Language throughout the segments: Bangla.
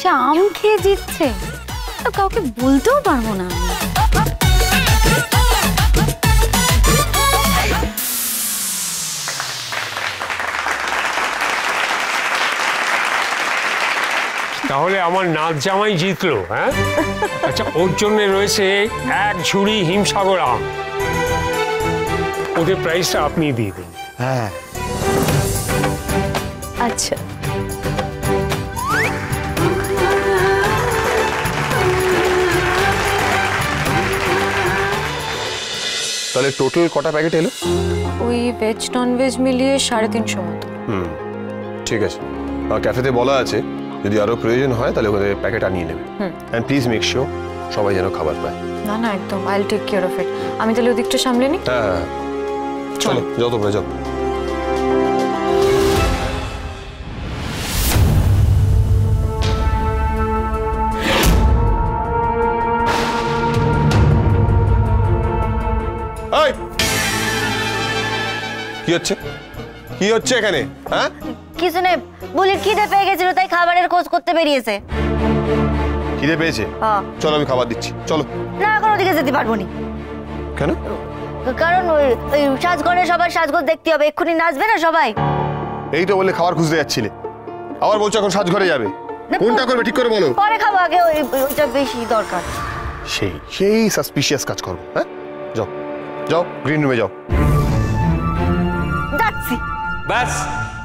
সে আম খেয়ে জিতছে, তো কাউকে বলতেও পারবো না। তাহলে আমার নাচ জামাই জিতলো? হ্যাঁ, আচ্ছা, ওর জন্য রয়েছে এক ঝুড়ি হিমসাগর আম। ওদের প্রাইসটা আপনি দিয়ে দিন। হ্যাঁ, আচ্ছা, তাহলে টোটাল কটা প্যাকেট এলো? ওই ভেজ নন ভেজ মিলিয়ে 350 মতো। ঠিক আছে, ক্যাফেতে বলা আছে যদি আরো প্রয়োজন হয় তাহলে ওদের প্যাকেট আনিয়ে নেবে। এন্ড প্লিজ মেক শিওর সবাই যেন খাবার পায়। না না, একদম, I will take care of it. আমি তাহলে ওদিকটা সামলে নি। হ্যাঁ, চলো যাও তোমরা যাও। কি হচ্ছে, কি হচ্ছে এখানে? হ্যাঁ, কিছু নেই, বুলির খিদে পেয়ে গেছিল তাই খাবারের খোঁজ করতে বেরিয়েছে। খিদে পেয়েছে? চলো আমি খাবার দিচ্ছি, চলো। না, এখন ওদিকে যেতে পারবো না। কেন? কারণ ওই সাজঘরে সবার সাজগোজ দেখতে হবে, এক্ষুনি নাচবে না সবাই। এই তো বললে খাবার খুঁজতে যাচ্ছিলে, আবার বলছো এখন সাজঘরে যাবে। কোনটা করবে ঠিক করে বলো। পরে খাবো, আগে ওইটা বেশি দরকার। সেই সাসপিশিয়াস কাজ করবো। হ্যাঁ, যাও যাও, গ্রিন রুমে যাও। যাচ্ছি। ব্যাস,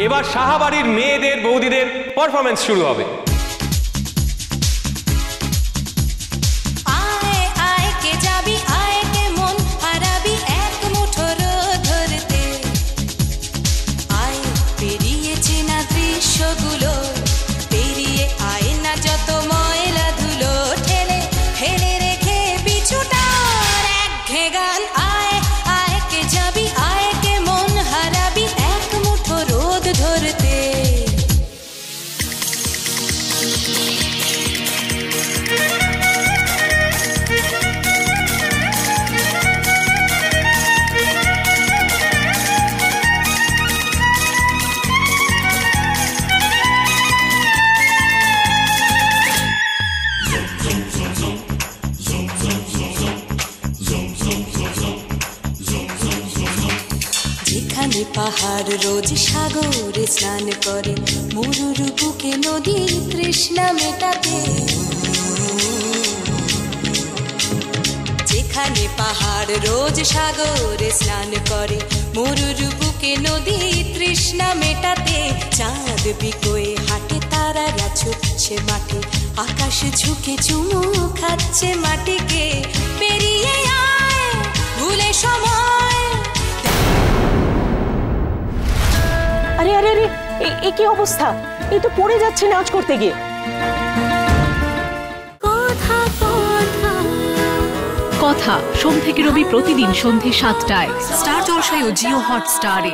এবার সাহাবাড়ির মেয়েদের বৌদিদের পারফরমেন্স শুরু হবে। পাহাড় রোজ সাগরে স্নান করে, মরুর বুকে নদীর তৃষ্ণা মেটাতে। যেখানে পাহাড় রোজ সাগরে স্নান করে, মরুর বুকে নদীর তৃষ্ণা মেটাতে। চাঁদ বিকোয়ে হাটে, তারারা ছুটছে মাঠে, আকাশ ঝুঁকে চুমু খাচ্ছে মাটিকে। পেরিয়ে আয় ভুলে সময়। আরে আরে আরে, এই কি অবস্থা? এই তো পড়ে যাচ্ছে নাচ করতে গিয়ে। কথা সোম থেকে রবি প্রতিদিন সন্ধ্যে 7টায় স্টার জলসায় ও জিও হটস্টারে।